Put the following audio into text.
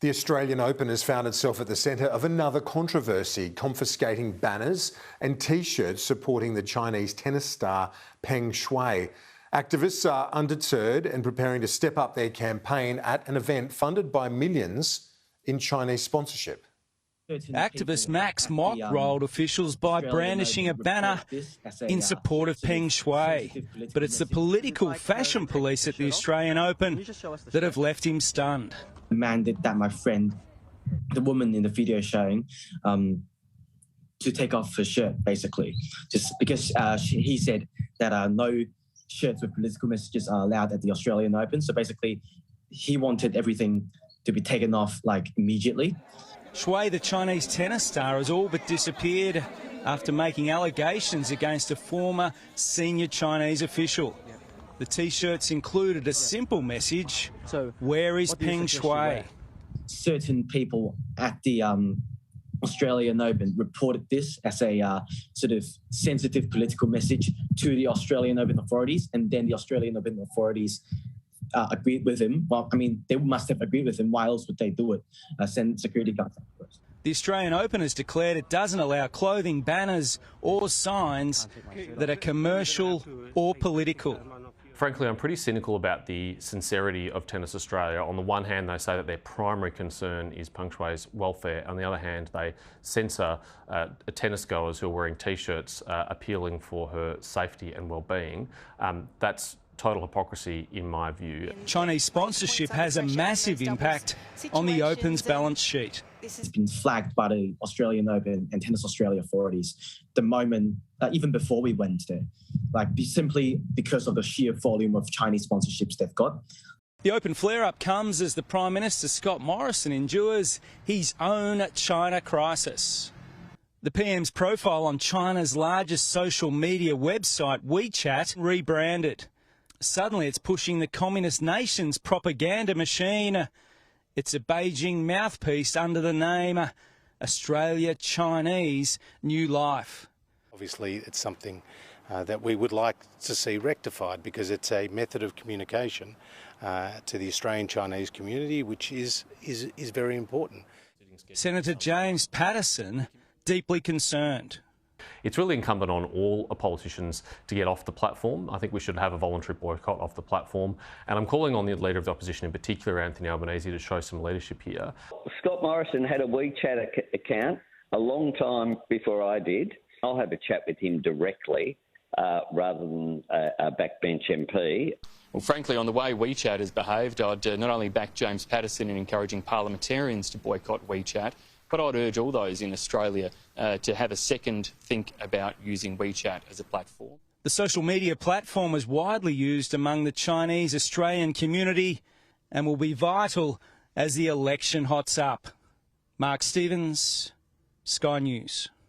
The Australian Open has found itself at the centre of another controversy, confiscating banners and T-shirts supporting the Chinese tennis star Peng Shuai. Activists are undeterred and preparing to step up their campaign at an event funded by millions in Chinese sponsorship. Activist Max Mock rolled officials by brandishing a banner in support of Peng Shuai. But it's the political fashion police at the Australian Open that have left him stunned. Demanded that my friend, the woman in the video showing, to take off her shirt, basically, just because he said that no shirts with political messages are allowed at the Australian Open. So basically, he wanted everything to be taken off like immediately. Shuai, the Chinese tennis star, has all but disappeared after making allegations against a former senior Chinese official. The T-shirts included a simple message: "Where is Peng Shuai?" Certain people at the Australian Open reported this as a sort of sensitive political message to the Australian Open authorities, and then the Australian Open authorities agreed with him. Well, I mean, they must have agreed with him. Why else would they do it? Send security guards afterwards. The Australian Open has declared it doesn't allow clothing, banners or signs that are commercial or political. Frankly, I'm pretty cynical about the sincerity of Tennis Australia. On the one hand, they say that their primary concern is Peng Shuai's welfare. On the other hand, they censor tennis goers who are wearing T-shirts appealing for her safety and well-being. That's total hypocrisy in my view. Chinese sponsorship has a massive impact on the Open's balance sheet. It's been flagged by the Australian Open and Tennis Australia authorities the moment, even before we went there, simply because of the sheer volume of Chinese sponsorships they've got. The Open flare-up comes as the Prime Minister, Scott Morrison, endures his own China crisis. The PM's profile on China's largest social media website, WeChat, rebranded. Suddenly it's pushing the communist nation's propaganda machine. It's a Beijing mouthpiece under the name Australia Chinese New Life. Obviously it's something that we would like to see rectified, because it's a method of communication to the Australian Chinese community which is very important. Senator James Patterson deeply concerned. It's really incumbent on all politicians to get off the platform. I think we should have a voluntary boycott off the platform. And I'm calling on the Leader of the Opposition in particular, Anthony Albanese, to show some leadership here. Scott Morrison had a WeChat account a long time before I did. I'll have a chat with him directly rather than a backbench MP. Well, frankly, on the way WeChat has behaved, I'd not only back James Patterson in encouraging parliamentarians to boycott WeChat, but I'd urge all those in Australia to have a second think about using WeChat as a platform. The social media platform is widely used among the Chinese Australian community and will be vital as the election hots up. Mark Stevens, Sky News.